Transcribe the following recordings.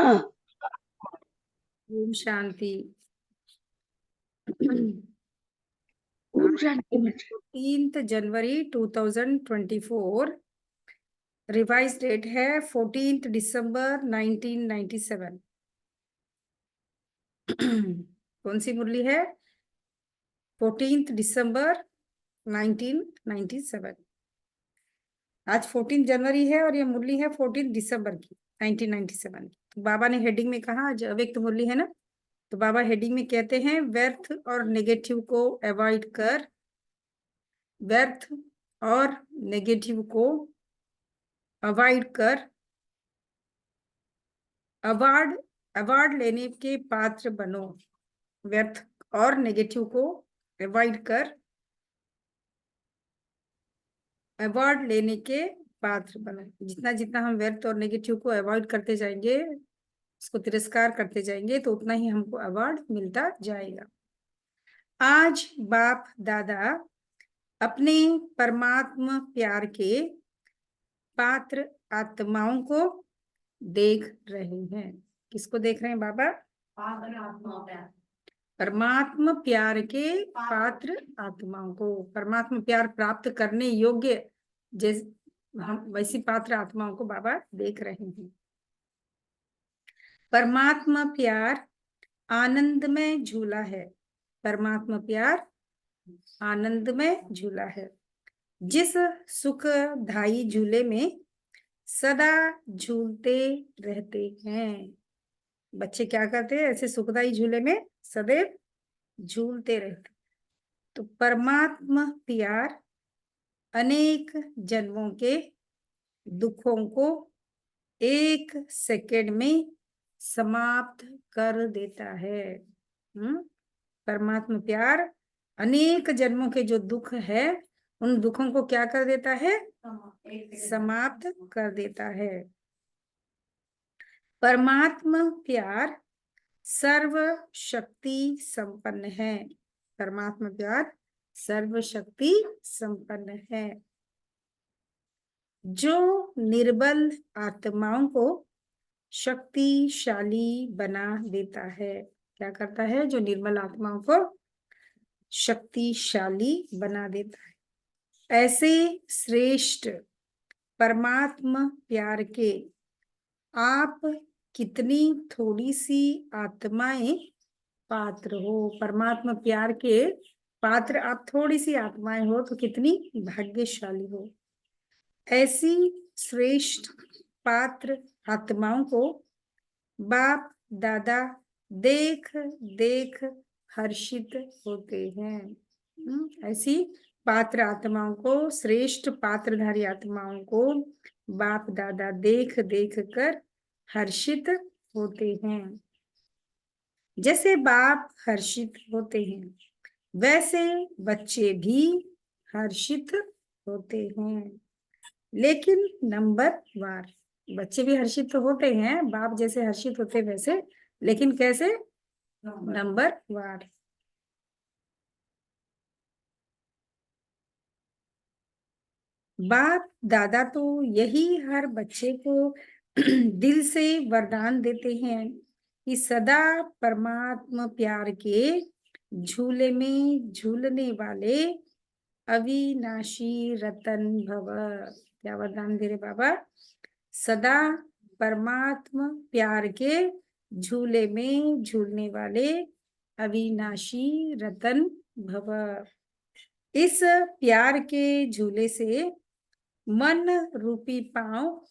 ओम शांति। ओम शांति। 14 जनवरी 2024। Revise date है 14 दिसंबर 1997। कौन सी मुरली है? 14 दिसंबर 1997। आज 14 जनवरी है और ये मुरली है 14 दिसंबर की 1997। तो बाबा ने हेडिंग में कहा, आज अव्यक्त मुरली है ना, तो बाबा हेडिंग में कहते हैं व्यर्थ और नेगेटिव को अवॉइड कर, व्यर्थ और नेगेटिव को अवॉइड कर अवार्ड अवार्ड लेने के पात्र बनो। व्यर्थ और नेगेटिव को अवॉइड कर अवार्ड लेने के पात्र बनो। जितना जितना हम व्यर्थ और नेगेटिव को अवॉइड करते जाएंगे, उसको तिरस्कार करते जाएंगे, तो उतना ही हमको अवार्ड मिलता जाएगा। आज बाप दादा अपने परमात्मा प्यार के पात्र आत्माओं को देख रहे हैं। किसको देख रहे हैं बाबा? परमात्मा प्यार के पात्र आत्माओं को। परमात्मा प्यार प्राप्त करने योग्य जैसे हम वैसी पात्र आत्माओं को बाबा देख रहे हैं। परमात्मा प्यार आनंदमय झूला है। परमात्मा प्यार आनंदमय झूला है। जिस सुखदायी झूले में सदा झूलते रहते हैं। बच्चे क्या करते हैं? ऐसे सुखदायी झूले में सदैव झूलते रहते। तो परमात्मा प्यार अनेक जन्मों के दुखों को एक सेकंड में समाप्त कर देता है। परमात्मा प्यार अनेक जन्मों के जो दुख है, उन दुखों को क्या कर देता है? समाप्त कर देता है। परमात्मा प्यार सर्व शक्ति संपन्न है। परमात्मा प्यार सर्व शक्ति संपन्न है। जो निर्बल आत्माओं को शक्तिशाली बना देता है। क्या करता है? जो निर्बल आत्माओं को शक्तिशाली बना देता है। ऐसे श्रेष्ठ परमात्मा प्यार के आप कितनी थोड़ी सी आत्माएं पात्र हो। परमात्मा प्यार के पात्र आप थोड़ी सी आत्माएं हो तो कितनी भाग्यशाली हो। ऐसी श्रेष्ठ पात्र आत्माओं को बाप दादा देख देख हर्षित होते हैं। ऐसी पात्र आत्माओं को, श्रेष्ठ पात्रधारी आत्माओं को बाप दादा देख देख कर हर्षित होते हैं। जैसे बाप हर्षित होते हैं, वैसे बच्चे भी हर्षित होते हैं, लेकिन नंबर वार। बच्चे भी हर्षित तो होते हैं, बाप जैसे हर्षित होते वैसे, लेकिन कैसे? नंबर वार। बाप दादा तो यही हर बच्चे को दिल से वरदान देते हैं कि सदा परमात्मा प्यार के झूले में झूलने वाले अविनाशी रतन भव। क्या वरदान दे रहे बाबा? सदा परमात्मा प्यार के झूले में झूलने वाले अविनाशी रतन भव। इस प्यार के झूले से मन रूपी पांव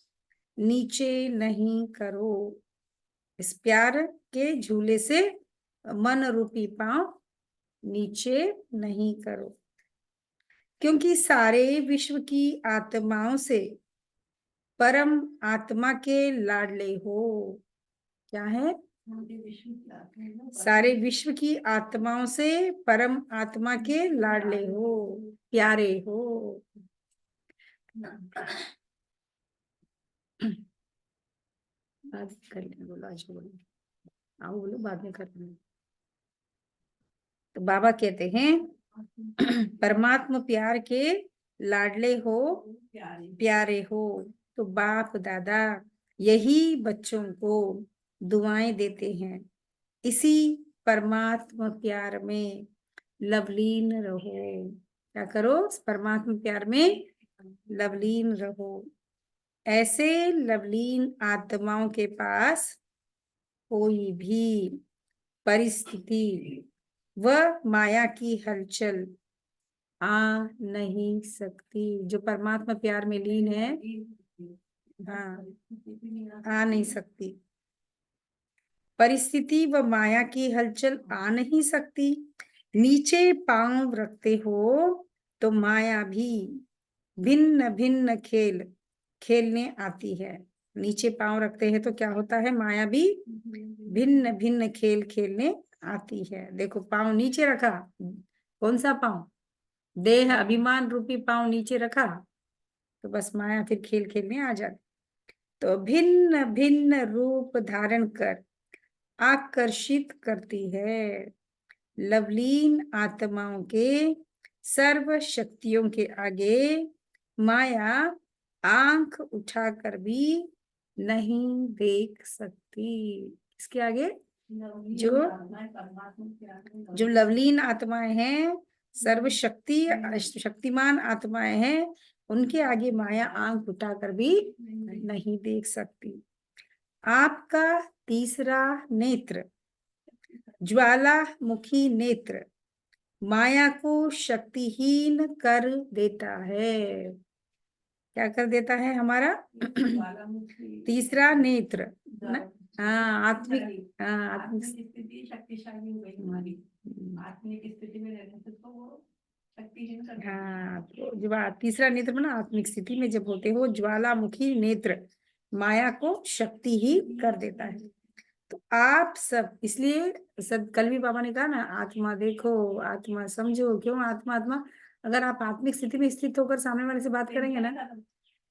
नीचे नहीं करो। इस प्यार के झूले से मन रूपी पांव नीचे नहीं करो, क्योंकि सारे विश्व की आत्माओं से परम आत्मा के लाडले हो। क्या है? सारे विश्व की आत्माओं से परम आत्मा के लाडले हो, प्यारे हो। बात कर लेना, बोलो आज बोलो, आओ बोलो, बाद में कर लेना। तो बाबा कहते हैं परमात्मा प्यार के लाडले हो, प्यारे हो। तो बाप दादा यही बच्चों को दुआएं देते हैं। इसी परमात्मा प्यार में लवलीन रहो। क्या करो? परमात्मा प्यार में लवलीन रहो। ऐसे लवलीन आत्माओं के पास कोई भी परिस्थिति व माया की हलचल आ नहीं सकती। जो परमात्मा प्यार में लीन है, हाँ, आ नहीं सकती। परिस्थिति व माया की हलचल आ नहीं सकती। नीचे पांव रखते हो तो माया भी भिन्न भिन्न खेल खेलने आती है। नीचे पांव रखते हैं तो क्या होता है? माया भी भिन्न भिन्न खेल खेलने आती है। देखो, पांव नीचे रखा, कौन सा पांव? देह अभिमान रूपी पांव नीचे रखा तो बस माया फिर खेल खेलने आ जाती। तो भिन्न भिन्न रूप धारण कर आकर्षित करती है। लवलीन आत्माओं के सर्व शक्तियों के आगे माया आंख उठाकर भी नहीं देख सकती। इसके आगे जो जो लवलीन आत्माएं हैं, शक्तिमान आत्माएं हैं, उनके आगे माया आंख उठाकर भी नहीं देख सकती। आपका तीसरा नेत्र, ज्वालामुखी नेत्र, माया को शक्तिहीन कर देता है। क्या कर देता है हमारा? तीसरा नेत्र ना? हाँ, आत्मिक, हाँ, आत्मिक स्थिति शक्तिशाली हो गई हमारी। आत्मिक स्थिति में रहने से तो वो शक्तिहीन कर देती है। हाँ, तो जब तीसरा नेत्र में ना, आत्मिक स्थिति में जब होते हो, ज्वालामुखी नेत्र माया को शक्तिहीन कर देता है। तो आप सब, इसलिए सब कल भी बाबा ने कहा ना, आत्मा देखो, आत्मा समझो। क्यों आत्मा? आत्मा, अगर आप आत्मिक स्थिति में स्थित होकर सामने वाले से बात करेंगे ना,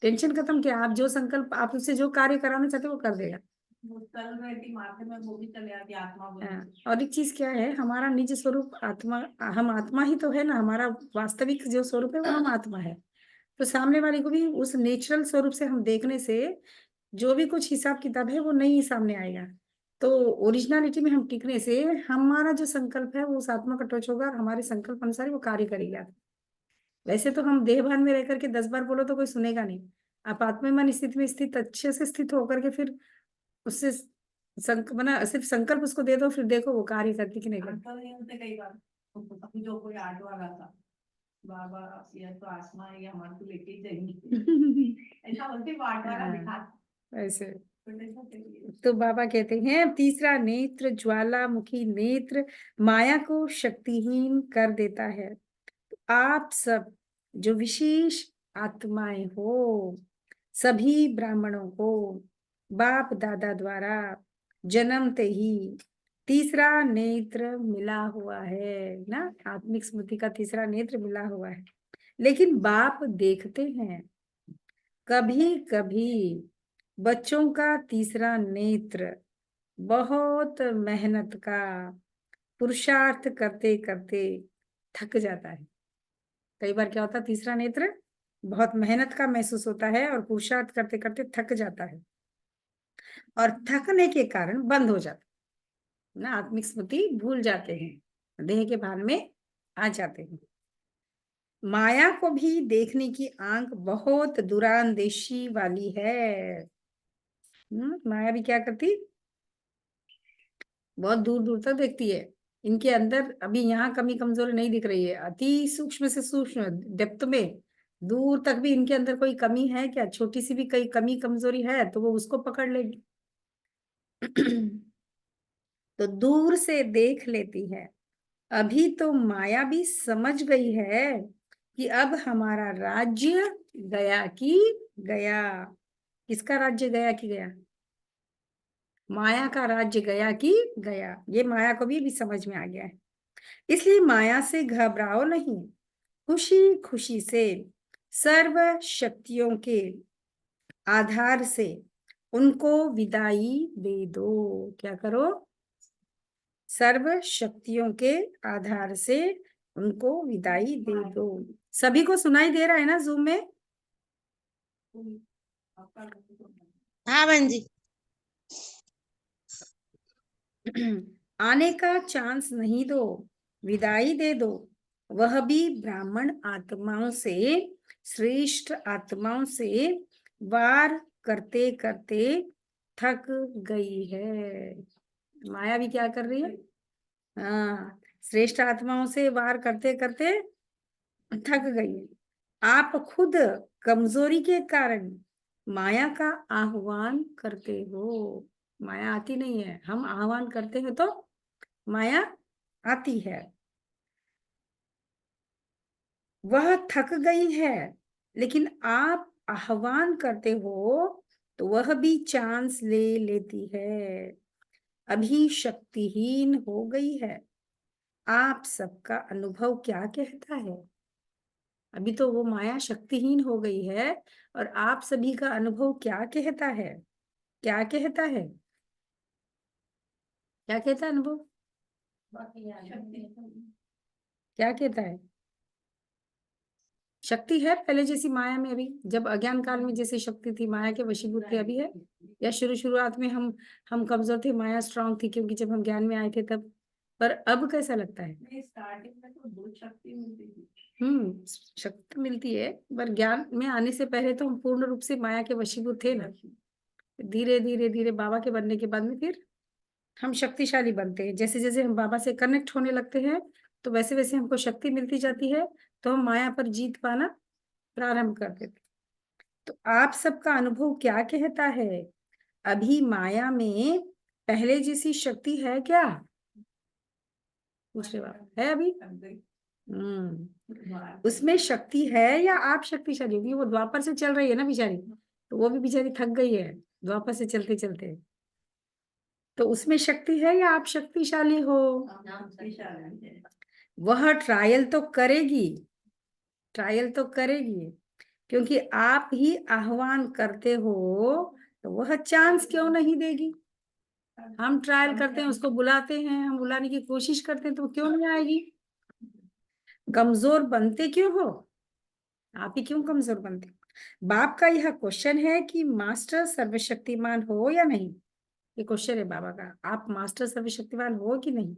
टेंशन खत्म। क्या आप जो संकल्प, आप उससे जो कार्य कराना चाहते हो वो कर देगा। वो चल रही थी माथे में, वो भी चले आती आत्मा बोल हाँ, के। और एक चीज क्या है, हमारा निज स्वरूप आत्मा, हम आत्मा ही तो है ना। हमारा वास्तविक जो स्वरूप है वो हम आत्मा है। तो सामने वाले को भी उस नेचुरल स्वरूप से हम देखने से जो भी कुछ हिसाब किताब है वो नहीं सामने आएगा। तो ओरिजिनलिटी में हम टिकने से हमारा जो संकल्प है वो उस आत्मा का टच होगा और हमारे संकल्प अनुसार ही वो कार्य करेगा। वैसे तो हम देह भान में रह करके 10 बार बोलो तो कोई सुनेगा नहीं। आप आत्ममान स्थिति में स्थित, अच्छे से स्थित होकर के फिर उससे बना, सिर्फ संकल्प उसको दे दो, फिर देखो वो कार्य करती कि नहीं करती। अंकल नहीं होते कई बार, अभी जो कोई आटो आ रहा था, बाबा ये तो आसमा है, ये हमारे को लेके ही जाएंगे ऐसा बोलते बार बार दिखा। ऐसे तो बाबा कहते हैं, तीसरा नेत्र, ज्वालामुखी नेत्र, माया को शक्तिहीन कर देता है। आप सब जो विशेष आत्माएं हो, सभी ब्राह्मणों को बाप दादा द्वारा जन्मते ही तीसरा नेत्र मिला हुआ है ना। आत्मिक स्मृति का तीसरा नेत्र मिला हुआ है। लेकिन बाप देखते हैं, कभी कभी बच्चों का तीसरा नेत्र बहुत मेहनत का पुरुषार्थ करते करते थक जाता है। कई बार क्या होता है, तीसरा नेत्र बहुत मेहनत का महसूस होता है और पुरुषार्थ करते करते थक जाता है, और थकने के कारण बंद हो जाता है ना। आत्मिक स्मृति भूल जाते हैं, देह के भान में आ जाते हैं। माया को भी देखने की आंख बहुत दूरांदेशी वाली है। माया भी क्या करती? बहुत दूर दूर तक देखती है। इनके अंदर अभी यहाँ कमी कमजोरी नहीं दिख रही है, अति सूक्ष्म से सूक्ष्म डेप्थ में दूर तक भी इनके अंदर कोई कमी है क्या? छोटी सी भी कई कमी कमजोरी है तो वो उसको पकड़ लेगी। तो दूर से देख लेती है। अभी तो माया भी समझ गई है कि अब हमारा राज्य गया कि गया। किसका राज्य गया कि गया? माया का राज्य गया कि गया। ये माया को भी समझ में आ गया है। इसलिए माया से घबराओ नहीं, खुशी खुशी से सर्व शक्तियों के आधार से उनको विदाई दे दो। क्या करो? सर्व शक्तियों के आधार से उनको विदाई दे दो। सभी को सुनाई दे रहा है ना जूम में? हाँ बहन जी। आने का चांस नहीं दो, विदाई दे दो, वह भी ब्राह्मण आत्माओं से, श्रेष्ठ आत्माओं से वार करते करते थक गई है। माया भी क्या कर रही है? हाँ, श्रेष्ठ आत्माओं से वार करते करते थक गई है। आप खुद कमजोरी के कारण माया का आह्वान करते हो। माया आती नहीं है, हम आह्वान करते हैं तो माया आती है। वह थक गई है, लेकिन आप आह्वान करते हो तो वह भी चांस ले लेती है। अभी शक्तिहीन हो गई है। आप सबका अनुभव क्या कहता है? अभी तो वो माया शक्तिहीन हो गई है, और आप सभी का अनुभव क्या कहता है? क्या कहता है? क्या कहता है अनुभव? क्या कहता है? शक्ति है पहले जैसी माया में अभी? जब अज्ञान काल में जैसी शक्ति थी, माया के वशीभूत थे, अभी है? या शुरुआत में हम कमजोर थे, माया स्ट्रांग थी, क्योंकि जब हम ज्ञान में आए थे तब। पर अब कैसा लगता है? स्टार्टिंग में तो बहुत शक्ति मिलती थी। शक्ति मिलती है, पर ज्ञान में आने से पहले तो हम पूर्ण रूप से माया के वशीभूत थे ना। धीरे धीरे धीरे बाबा के बनने के बाद में फिर हम शक्तिशाली बनते हैं। जैसे जैसे हम बाबा से कनेक्ट होने लगते हैं, तो वैसे वैसे हमको शक्ति मिलती जाती है, तो हम माया पर जीत पाना प्रारंभ कर देते। तो आप सबका अनुभव क्या कहता है? अभी माया में पहले जैसी शक्ति है क्या? पूछ रहे बाबा, है अभी? उसमें शक्ति है या आप शक्तिशाली होगी? वो द्वापर से चल रही है ना बेचारी, तो वो भी बेचारी थक गई है द्वापर से चलते चलते। तो उसमें शक्ति है या आप शक्तिशाली हो? वह ट्रायल तो करेगी, ट्रायल तो करेगी, क्योंकि आप ही आह्वान करते हो, तो वह चांस क्यों नहीं देगी? हम ट्रायल करते हैं, उसको बुलाते हैं, हम बुलाने की कोशिश करते हैं, तो क्यों नहीं आएगी? कमजोर बनते क्यों हो? आप ही क्यों कमजोर बनते हो? बाप का यह क्वेश्चन है कि मास्टर सर्वशक्तिमान हो या नहीं। ये क्वेश्चन है बाबा का, आप मास्टर सर्वशक्तिमान हो कि नहीं?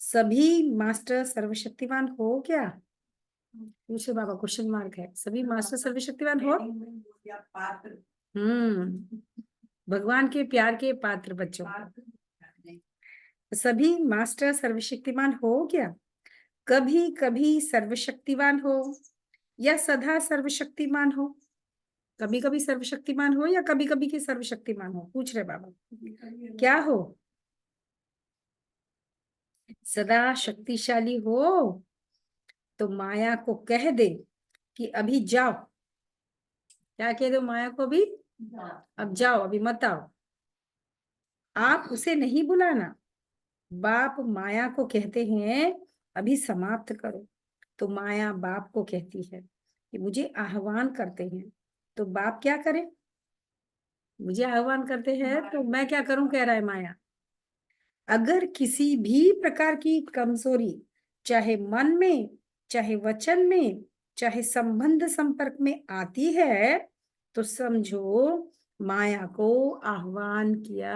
सभी मास्टर सर्वशक्तिमान हो क्या? पूछे बाबा, क्वेश्चन मार्क है। सभी मास्टर सर्वशक्तिमान हो? भगवान के प्यार के पात्र बच्चों, सभी मास्टर सर्वशक्तिमान हो क्या? कभी कभी सर्वशक्तिमान हो या सदा सर्वशक्तिमान हो? कभी कभी सर्वशक्तिमान हो या कभी कभी के सर्वशक्तिमान हो? पूछ रहे बाबा, क्या हो? सदा शक्तिशाली हो तो माया को कह दे कि अभी जाओ। क्या कह दो माया को? अभी अब जाओ, अभी मत आओ। आप उसे नहीं बुलाना। बाप माया को कहते हैं अभी समाप्त करो, तो माया बाप को कहती है कि मुझे आह्वान करते हैं, तो बाप क्या करे? मुझे आह्वान करते हैं तो मैं क्या करूं, कह रहा है माया। अगर किसी भी प्रकार की कमजोरी, चाहे मन में, चाहे वचन में, चाहे संबंध संपर्क में आती है, तो समझो माया को आह्वान किया।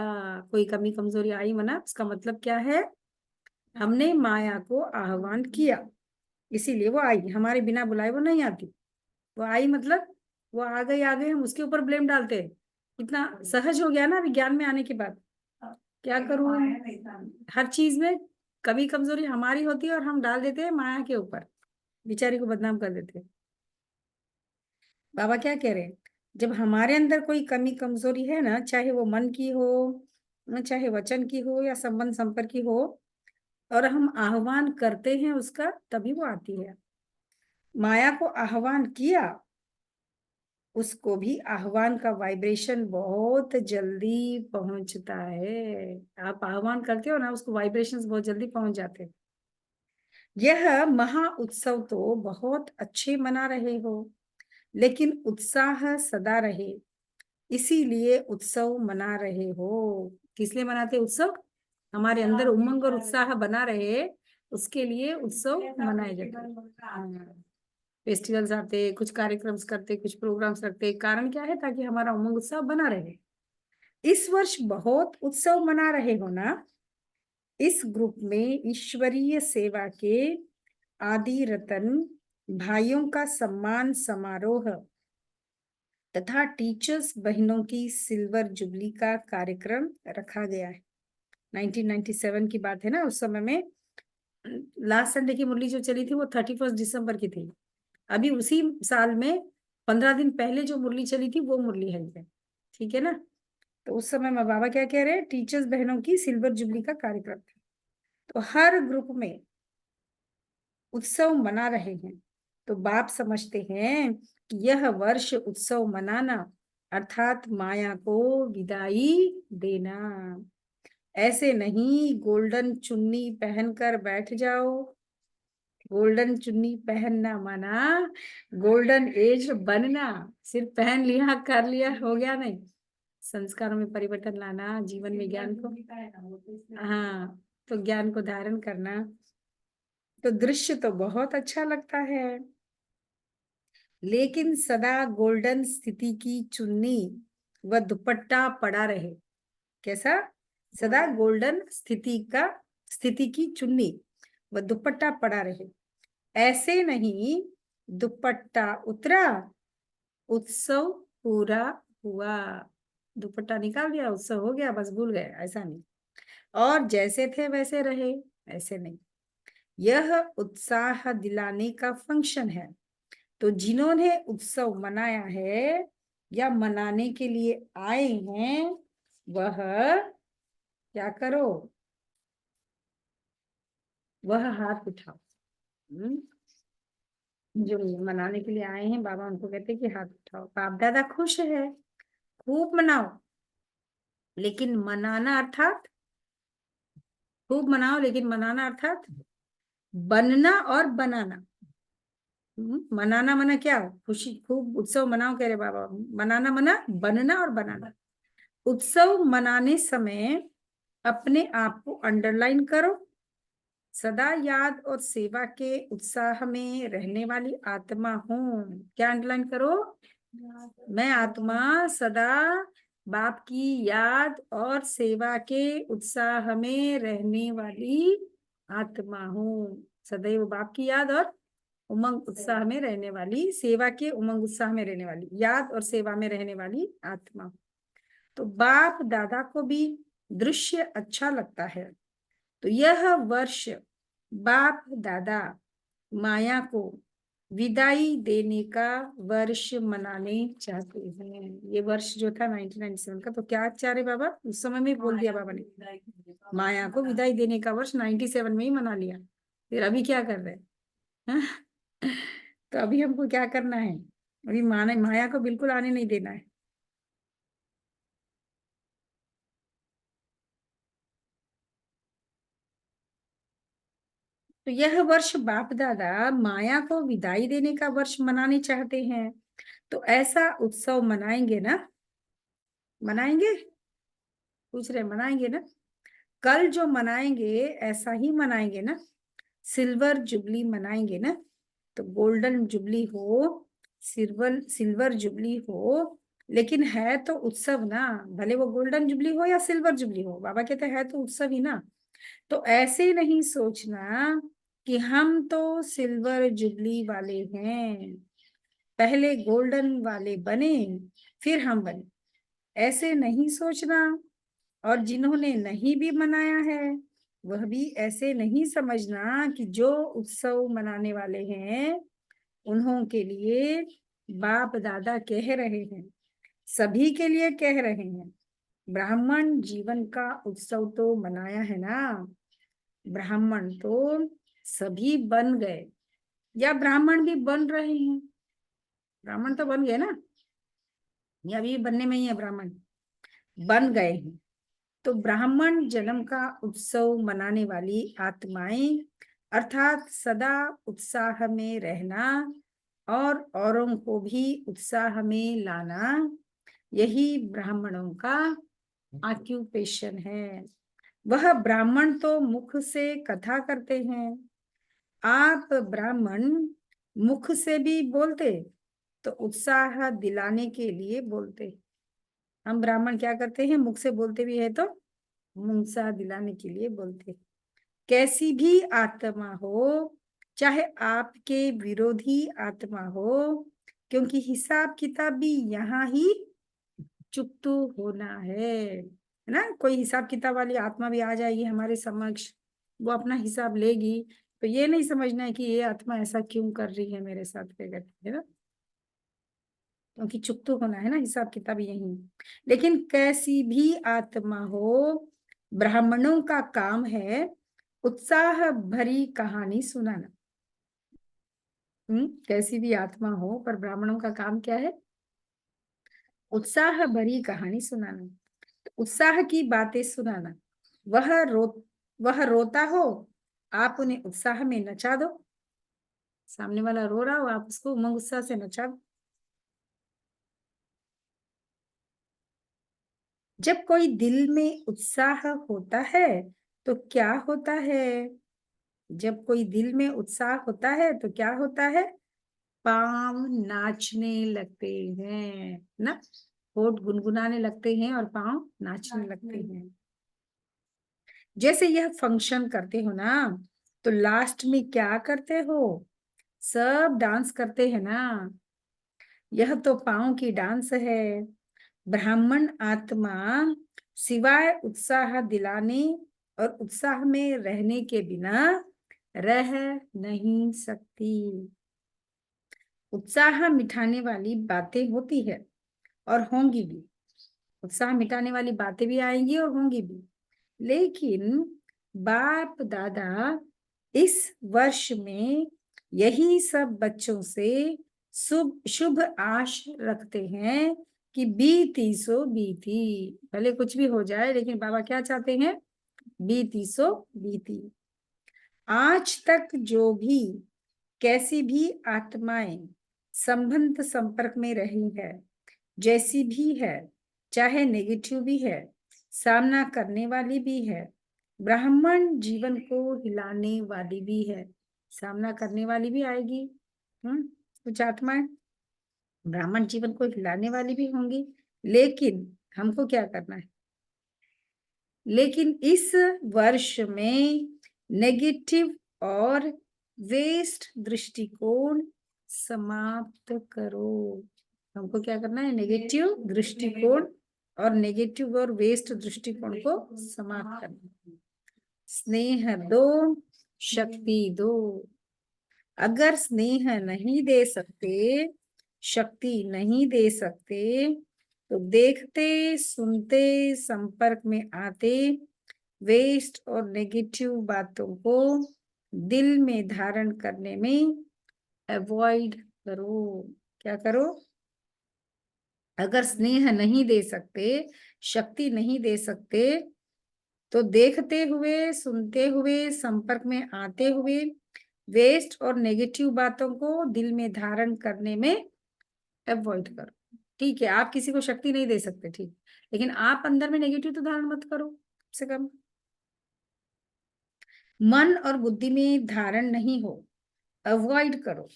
कोई कमी कमजोरी आई मना, उसका मतलब क्या है? हमने माया को आह्वान किया, इसीलिए वो आई। हमारे बिना बुलाए वो नहीं आती। वो आई मतलब वो आ गई, हम उसके ऊपर ब्लेम डालते हैं। इतना सहज हो गया ना अभी ज्ञान में आने के बाद। क्या करूं, हर चीज में कभी कमजोरी हमारी होती है और हम डाल देते हैं माया के ऊपर, बेचारी को बदनाम कर देते हैं। बाबा क्या कह रहे हैं? जब हमारे अंदर कोई कमी कमजोरी है ना, चाहे वो मन की हो, चाहे वचन की हो, या संबंध संपर्क की हो, और हम आह्वान करते हैं उसका, तभी वो आती है। माया को आह्वान किया, उसको भी आह्वान का वाइब्रेशन बहुत जल्दी पहुंचता है। आप आह्वान करते हो ना, उसको वाइब्रेशंस बहुत जल्दी पहुंच जाते हैं। यह महा उत्सव तो बहुत अच्छे मना रहे हो, लेकिन उत्साह सदा रहे, इसीलिए उत्सव मना रहे हो। किस लिए मनाते उत्सव? हमारे अंदर उमंग और उत्साह बना रहे, उसके लिए उत्सव मनाए जाते हैं। फेस्टिवल्स आते, कुछ कार्यक्रम्स करते, कुछ प्रोग्राम्स रखते, कारण क्या है? ताकि हमारा उमंग उत्साह बना रहे। इस वर्ष बहुत उत्सव मना रहे हो ना, इस ग्रुप में ईश्वरीय सेवा के आदि रतन भाइयों का सम्मान समारोह तथा टीचर्स बहनों की सिल्वर जुबली का कार्यक्रम रखा गया है। 1997 की बात है ना, उस समय में लास्ट संडे की मुरली जो चली थी वो 31 दिसंबर की थी। अभी उसी साल में 15 दिन पहले जो मुरली चली थी वो मुरली है, ठीक है ना। तो उस समय में बाबा क्या कह रहे हैं, टीचर्स बहनों की सिल्वर जुबली का कार्यक्रम था। तो हर ग्रुप में उत्सव मना रहे हैं। तो बाप समझते हैं कि यह वर्ष उत्सव मनाना अर्थात माया को विदाई देना। ऐसे नहीं गोल्डन चुन्नी पहनकर बैठ जाओ। गोल्डन चुन्नी पहनना माना गोल्डन एज बनना। सिर्फ पहन लिया कर लिया हो गया नहीं, संस्कारों में परिवर्तन लाना, जीवन में ज्ञान को, हाँ, तो ज्ञान को धारण करना। तो दृश्य तो बहुत अच्छा लगता है, लेकिन सदा गोल्डन स्थिति की चुन्नी व दुपट्टा पड़ा रहे। कैसा? सदा गोल्डन स्थिति की चुन्नी व दुपट्टा पड़ा रहे। ऐसे नहीं दुपट्टा उतरा उत्सव पूरा हुआ। दुपट्टा निकाल दिया उत्सव हो गया बस भूल गए, ऐसा नहीं। और जैसे थे वैसे रहे, ऐसे नहीं। यह उत्साह दिलाने का फंक्शन है। तो जिन्होंने उत्सव मनाया है या मनाने के लिए आए हैं वह क्या करो, वह हाथ उठाओ। जो मनाने के लिए आए हैं बाबा उनको कहते हैं कि हाथ उठाओ। बाप दादा खुश है, खूब मनाओ, लेकिन मनाना अर्थात खूब मनाओ, लेकिन मनाना अर्थात बनना और बनाना। मनाना मना क्या, खुशी खूब उत्सव मनाओ कह रहे बाबा। मनाना मना बनना और बनाना। उत्सव मनाने समय अपने आप को अंडरलाइन करो। सदा याद और सेवा के उत्साह में रहने वाली आत्मा हूँ। क्या अंडरलाइन करो? मैं आत्मा सदा बाप की याद और सेवा के उत्साह में रहने वाली आत्मा हूँ। सदैव बाप की याद और उमंग उत्साह में रहने वाली, सेवा के उमंग उत्साह में रहने वाली, याद और सेवा में रहने वाली आत्मा। तो बाप दादा को भी दृश्य अच्छा लगता है। तो यह वर्ष बाप दादा माया को विदाई देने का वर्ष मनाने चाहते हैं। ये वर्ष जो था 1997 का, तो क्या चाह रहे बाबा, उस समय में बोल दिया बाबा ने, माया को विदाई देने का वर्ष 97 में ही मना लिया। फिर अभी क्या कर रहे हैं? तो अभी हमको क्या करना है, अभी माया को बिल्कुल आने नहीं देना है। तो यह वर्ष बाप दादा माया को विदाई देने का वर्ष मनाने चाहते हैं। तो ऐसा उत्सव मनाएंगे ना? मनाएंगे? पूछ रहे मनाएंगे ना? कल जो मनाएंगे ऐसा ही मनाएंगे ना? सिल्वर जुबली मनाएंगे ना? तो गोल्डन जुबली हो, सिल्वर जुबली हो, लेकिन है तो उत्सव ना। भले वो गोल्डन जुबली हो या सिल्वर जुबली हो, बाबा कहते हैं तो उत्सव ही ना। तो ऐसे नहीं सोचना कि हम तो सिल्वर जुबली वाले हैं, पहले गोल्डन वाले बने फिर हम बने, ऐसे नहीं सोचना। और जिन्होंने नहीं भी मनाया है वह भी ऐसे नहीं समझना कि जो उत्सव मनाने वाले हैं उन्हों के लिए बाप दादा कह रहे हैं, सभी के लिए कह रहे हैं। ब्राह्मण जीवन का उत्सव तो मनाया है ना। ब्राह्मण तो सभी बन गए या ब्राह्मण भी बन रहे हैं। ब्राह्मण तो बन गए ना, या अभी बनने में ही है, ब्राह्मण बन गए हैं। तो ब्राह्मण जन्म का उत्सव मनाने वाली आत्माएं अर्थात सदा उत्साह में रहना और औरों को भी उत्साह में लाना, यही ब्राह्मणों का ऑक्यूपेशन है। वह ब्राह्मण तो मुख से कथा करते हैं, आप ब्राह्मण मुख से भी बोलते तो उत्साह दिलाने के लिए बोलते। हम ब्राह्मण क्या करते हैं, मुख से बोलते भी है तो उत्साह दिलाने के लिए बोलते। कैसी भी आत्मा हो, चाहे आपके विरोधी आत्मा हो, क्योंकि हिसाब किताब भी यहाँ ही चुकतू होना है ना। कोई हिसाब किताब वाली आत्मा भी आ जाएगी हमारे समक्ष, वो अपना हिसाब लेगी, तो ये नहीं समझना है कि ये आत्मा ऐसा क्यों कर रही है मेरे साथ वगैरह, है ना, क्योंकि चुकतू होना है ना, हिसाब किताब यही। लेकिन कैसी भी आत्मा हो, ब्राह्मणों का काम है उत्साह भरी कहानी सुनाना। कैसी भी आत्मा हो, पर ब्राह्मणों का काम क्या है? उत्साह भरी कहानी सुनाना, तो उत्साह की बातें सुनाना। वह रो वह रोता हो, आप उन्हें उत्साह में नचा दो। सामने वाला रो रहा हो, आप उसको उमंग उत्साह से नचा दो। जब कोई दिल में उत्साह होता है तो क्या होता है? जब कोई दिल में उत्साह होता है तो क्या होता है? पांव नाचने लगते हैं ना, होठ गुनगुनाने लगते हैं और पांव नाचने लगते हैं। जैसे यह फंक्शन करते हो ना, तो लास्ट में क्या करते हो? सब डांस करते हैं ना। यह तो पांव की डांस है। ब्राह्मण आत्मा सिवाय उत्साह दिलाने और उत्साह में रहने के बिना रह नहीं सकती। उत्साह मिटाने वाली बातें होती है और होंगी भी। उत्साह मिटाने वाली बातें भी आएंगी और होंगी भी। लेकिन बाप दादा इस वर्ष में यही सब बच्चों से शुभ शुभ आश रखते हैं कि बीती सो बीती। भले कुछ भी हो जाए, लेकिन बाबा क्या चाहते हैं? बीती सो बीती। आज तक जो भी कैसी भी आत्माएं संबंध संपर्क में रही है, जैसी भी है, चाहे नेगेटिव भी है, सामना करने वाली भी है, ब्राह्मण जीवन को हिलाने वाली भी है। सामना करने वाली भी आएगी, कुछ आत्माएं ब्राह्मण जीवन को हिलाने वाली भी होंगी। लेकिन हमको क्या करना है? लेकिन इस वर्ष में नेगेटिव और वेस्ट दृष्टिकोण समाप्त करो। हमको क्या करना है? नेगेटिव दृष्टिकोण और नेगेटिव और वेस्ट दृष्टिकोण को समाप्त करना। स्नेह दो, शक्ति दो। अगर स्नेह नहीं दे सकते, शक्ति नहीं दे सकते, तो देखते सुनते संपर्क में आते वेस्ट और नेगेटिव बातों को दिल में धारण करने में अवॉइड करो। क्या करो? अगर स्नेह नहीं दे सकते, शक्ति नहीं दे सकते, तो देखते हुए सुनते हुए संपर्क में आते हुए वेस्ट और नेगेटिव बातों को दिल में धारण करने में अवॉइड करो। ठीक है, आप किसी को शक्ति नहीं दे सकते, ठीक, लेकिन आप अंदर में नेगेटिव तो धारण मत करो कम से कम। मन और बुद्धि में धारण नहीं हो, अवॉइड करो,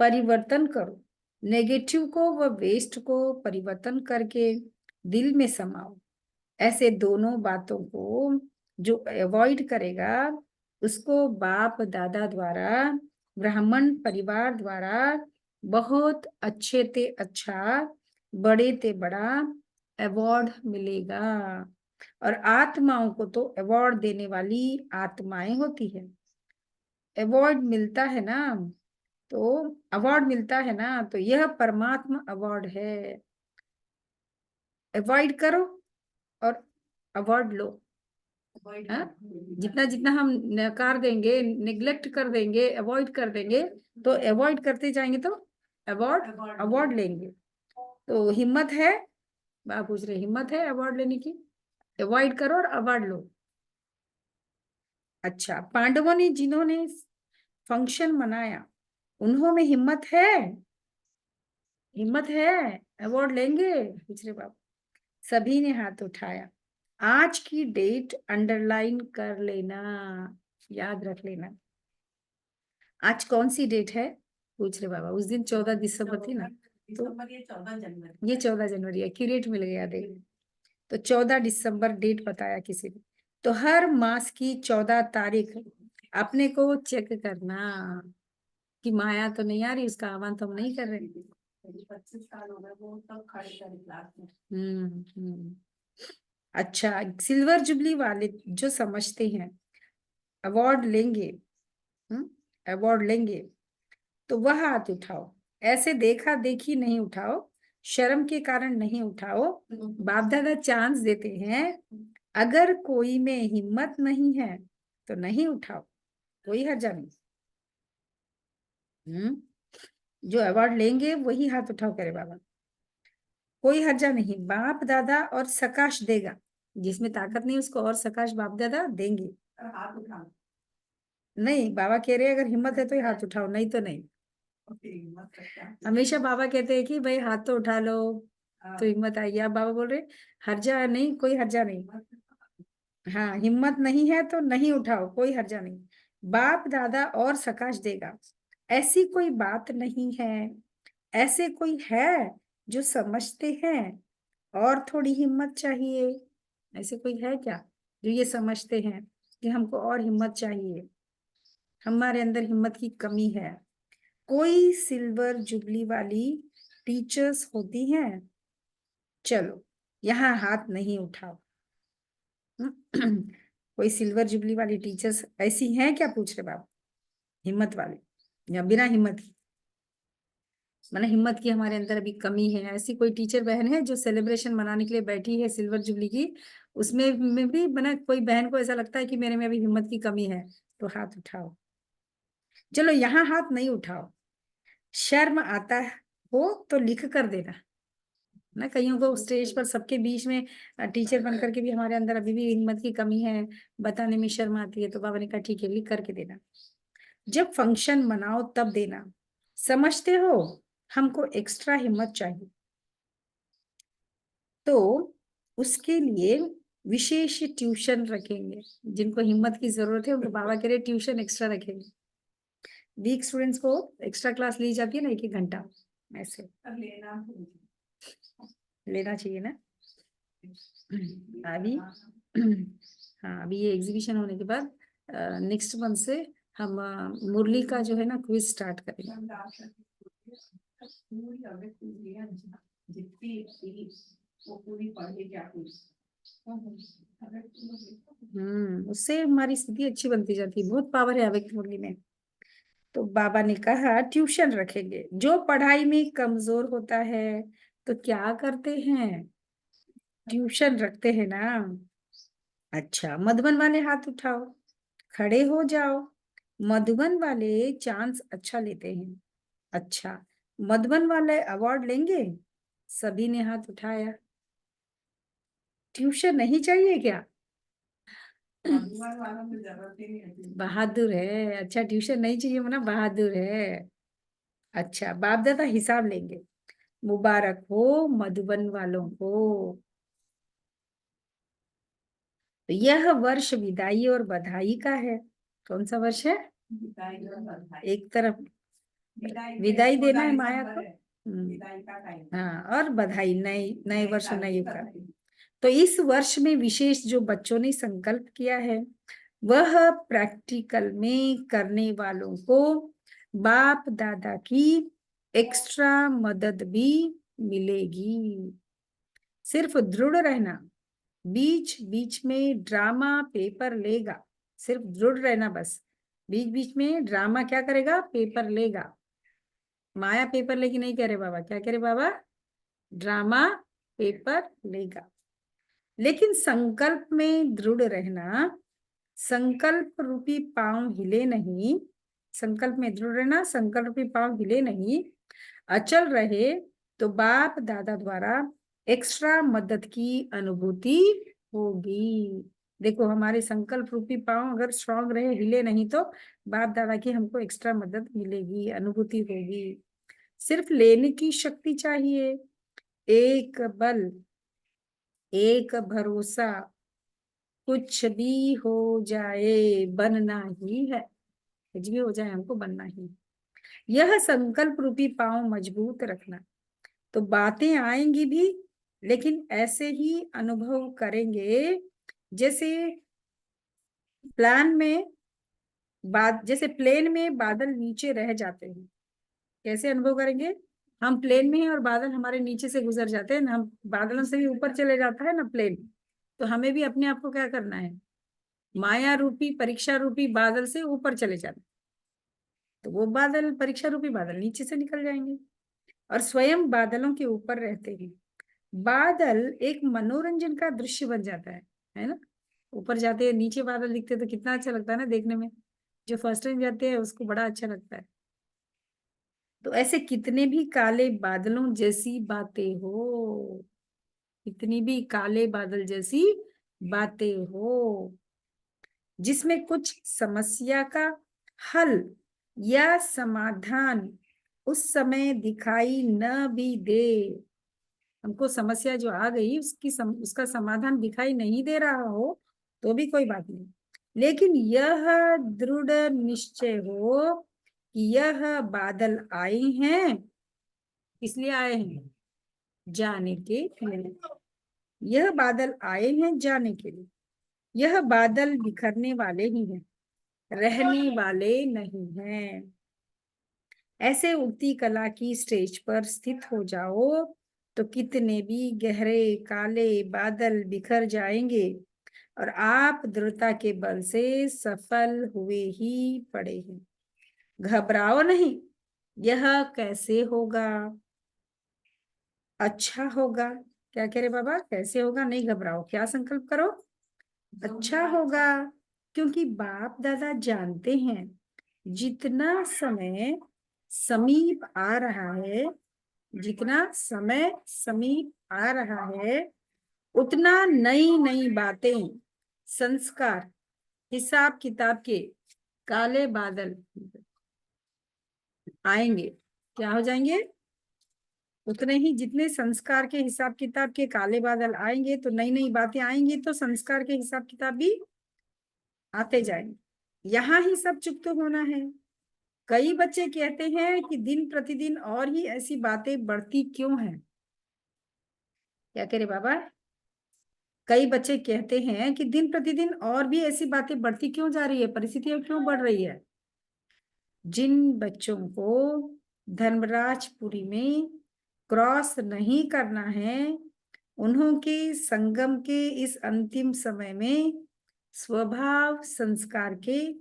परिवर्तन करो। नेगेटिव को व वेस्ट को परिवर्तन करके दिल में समाओ। ऐसे दोनों बातों को जो अवॉइड करेगा, उसको बाप दादा द्वारा, ब्राह्मण परिवार द्वारा बहुत अच्छे ते अच्छा, बड़े ते बड़ा अवार्ड मिलेगा। और आत्माओं को तो अवार्ड देने वाली आत्माएं होती है। अवार्ड मिलता है ना, तो अवार्ड मिलता है ना, तो यह परमात्मा अवार्ड है। अवॉइड करो और अवार्ड लो। हाँ? जितना जितना हम नकार देंगे, निग्लेक्ट कर देंगे, अवॉइड कर देंगे, तो अवॉइड करते जाएंगे तो अवार्ड अवार्ड लेंगे। तो हिम्मत है? बाप पूछ रहे, हिम्मत है अवार्ड लेने की? अवॉइड करो और अवार्ड लो। अच्छा, पांडवों ने जिन्होंने फंक्शन मनाया, उन्होंने हिम्मत है? हिम्मत है? अवार्ड लेंगे? पूछ रहे बाप। सभी ने हाथ उठाया। आज की डेट अंडरलाइन कर लेना, याद रख लेना। आज कौन सी डेट है? पूछ रहे बाबा। उस दिन 14 दिसंबर थी ना, तो ये 14 जनवरी एक्यूरेट मिल गया, देख। तो 14 दिसंबर डेट बताया किसी ने। तो हर मास की 14 तारीख अपने को चेक करना कि माया तो नहीं आ रही, उसका आह्वान तो हम नहीं कर रहे। 25 साल हो गए वो तब खड़े करे क्लास में। अच्छा, सिल्वर जुबली वाले जो समझते हैं अवार्ड लेंगे, अवार्ड लेंगे, तो वह हाथ उठाओ। ऐसे देखा देखी नहीं उठाओ, शर्म के कारण नहीं उठाओ। बाप दादा चांस देते हैं, अगर कोई में हिम्मत नहीं है तो नहीं उठाओ, कोई हर्जा नहीं। जो अवार्ड लेंगे वही हाथ उठाओ करे बाबा, कोई हर्जा नहीं। बाप दादा और सकाश देगा, जिसमें ताकत नहीं उसको और सकाश बाप दादा देंगे। हाथ उठाओ नहीं, बाबा कह रहे हैं अगर हिम्मत है तो ही हाथ उठाओ, नहीं तो नहीं। हमेशा बाबा कहते हैं कि भाई हाथ तो उठा लो तो हिम्मत आएगी। आप बाबा बोल रहे हर्जा नहीं, कोई हर्जा नहीं। हाँ, हिम्मत नहीं है तो नहीं उठाओ, कोई हर्जा नहीं। बाप दादा और सकाश देगा। ऐसी कोई बात नहीं है, ऐसे कोई है जो समझते हैं और थोड़ी हिम्मत चाहिए। ऐसे कोई है क्या जो ये समझते हैं कि हमको और हिम्मत चाहिए, हमारे अंदर हिम्मत की कमी है। कोई सिल्वर जुबली वाली टीचर्स होती हैं? चलो यहाँ हाथ नहीं उठाओ। कोई सिल्वर जुबली वाली टीचर्स ऐसी हैं क्या, पूछ रहे बाबा। हिम्मत वाले या बिना हिम्मत की, मतलब हिम्मत की हमारे अंदर अभी कमी है, ऐसी कोई टीचर बहन है जो सेलिब्रेशन मनाने के लिए बैठी है सिल्वर जुबली की, उसमें में भी बना कोई बहन को ऐसा लगता है कि मेरे में अभी हिम्मत की कमी है, तो हाथ उठाओ। चलो यहाँ हाथ नहीं उठाओ, शर्म आता हो तो लिख कर देना ना। कईयों को स्टेज पर सबके बीच में टीचर बन करके भी हमारे अंदर अभी भी हिम्मत की कमी है, बताने में शर्म आती है, तो बाबा ने कहा ठीक है लिख करके देना। जब फंक्शन मनाओ तब देना। समझते हो हमको एक्स्ट्रा हिम्मत चाहिए, तो उसके लिए विशेष ट्यूशन रखेंगे। जिनको हिम्मत की जरूरत है उनको बाबा कह रहे ट्यूशन एक्स्ट्रा रखेंगे। वीक स्टूडेंट्स को एक्स्ट्रा क्लास ली जाती है ना, 1-1 घंटा, ऐसे लेना चाहिए ना। अभी हाँ, अभी ये एग्जीबिशन होने के बाद नेक्स्ट मंथ से हम मुरली का जो है ना क्विज स्टार्ट करेंगे। उससे हमारी स्थिति अच्छी बनती जाती है, बहुत पावर है अव्यक्त मुरली में। तो बाबा ने कहा ट्यूशन रखेंगे। जो पढ़ाई में कमजोर होता है तो क्या करते हैं, ट्यूशन रखते हैं ना। अच्छा, मधुबन वाले हाथ उठाओ, खड़े हो जाओ। मधुबन वाले चांस अच्छा लेते हैं। अच्छा, मधुबन वाले अवार्ड लेंगे? सभी ने हाथ उठाया। ट्यूशन नहीं चाहिए क्या? बहादुर है। अच्छा, ट्यूशन नहीं चाहिए मना बहादुर है। अच्छा, बाप दादा हिसाब लेंगे। मुबारक हो मधुबन वालों को। तो यह वर्ष विदाई और बधाई का है। कौन सा वर्ष है? एक तरफ विदाई देना है माया को, हाँ, और बधाई नए नए वर्ष नए युग का। तो इस वर्ष में विशेष जो बच्चों ने संकल्प किया है वह प्रैक्टिकल में करने वालों को बाप दादा की एक्स्ट्रा मदद भी मिलेगी। सिर्फ दृढ़ रहना, बीच बीच में ड्रामा पेपर लेगा। सिर्फ दृढ़ रहना बस, बीच बीच में ड्रामा क्या करेगा, पेपर लेगा। माया पेपर लेके नहीं कह रहे बाबा, क्या कह रहे बाबा, ड्रामा पेपर लेगा। लेकिन संकल्प में दृढ़ रहना, संकल्प रूपी पांव हिले नहीं। संकल्प में दृढ़ रहना, संकल्प रूपी पांव हिले नहीं, अचल रहे तो बाप दादा द्वारा एक्स्ट्रा मदद की अनुभूति होगी। देखो, हमारे संकल्प रूपी पांव अगर स्ट्रांग रहे, हिले नहीं, तो बाप दादा की हमको एक्स्ट्रा मदद मिलेगी, अनुभूति होगी। सिर्फ लेने की शक्ति चाहिए, एक बल, एक भरोसा। कुछ भी हो जाए बनना ही है, कुछ भी हो जाए हमको बनना ही। यह संकल्प रूपी पांव मजबूत रखना। तो बातें आएंगी भी, लेकिन ऐसे ही अनुभव करेंगे जैसे प्लान में जैसे प्लेन में बादल नीचे रह जाते हैं, कैसे अनुभव करेंगे? हम प्लेन में हैं और बादल हमारे नीचे से गुजर जाते हैं ना, हम बादलों से भी ऊपर चले जाता है ना प्लेन। तो हमें भी अपने आप को क्या करना है? माया रूपी परीक्षा रूपी बादल से ऊपर चले जाना। तो वो बादल, परीक्षा रूपी बादल नीचे से निकल जाएंगे और स्वयं बादलों के ऊपर रहते हैं। बादल एक मनोरंजन का दृश्य बन जाता है ना? ऊपर जाते हैं, नीचे बादल दिखते तो कितना अच्छा लगता है ना देखने में। जो फर्स्ट टाइम जाते हैं उसको बड़ा अच्छा लगता है। तो ऐसे कितने भी काले बादलों जैसी बातें हो, कितनी भी काले बादल जैसी बातें हो, जिसमें कुछ समस्या का हल या समाधान उस समय दिखाई न भी दे। हमको समस्या जो आ गई उसका समाधान दिखाई नहीं दे रहा हो तो भी कोई बात नहीं, लेकिन यह दृढ़ निश्चय हो कि यह बादल आए हैं, इसलिए आए हैं जाने के लिए। यह बादल आए हैं जाने के लिए। यह बादल बिखरने वाले ही हैं, रहने वाले नहीं हैं। ऐसे उड़ती कला की स्टेज पर स्थित हो जाओ तो कितने भी गहरे काले बादल बिखर जाएंगे और आप दृढ़ता के बल से सफल हुए ही पड़े हैं। घबराओ नहीं। यह कैसे होगा? अच्छा होगा। क्या कह रहे बाबा? कैसे होगा? नहीं घबराओ, क्या संकल्प करो? अच्छा होगा, क्योंकि बाप दादा जानते हैं जितना समय समीप आ रहा है, जितना समय समीप आ रहा है, उतना नई नई बातें, संस्कार, हिसाब किताब के काले बादल आएंगे। क्या हो जाएंगे? उतने ही जितने संस्कार के हिसाब किताब के काले बादल आएंगे तो नई नई बातें आएंगी, तो संस्कार के हिसाब किताब भी आते जाएंगे। यहाँ ही सब चुप तो होना है। कई बच्चे कहते हैं कि दिन प्रतिदिन और ही ऐसी बातें बढ़ती क्यों हैं? क्या कह रहे बाबा? कई बच्चे कहते हैं कि दिन प्रतिदिन और भी ऐसी बातें बढ़ती क्यों जा रही है, परिस्थितियां क्यों बढ़ रही है? जिन बच्चों को धर्मराजपुरी में क्रॉस नहीं करना है, उन्हों के संगम के इस अंतिम समय में स्वभाव संस्कार के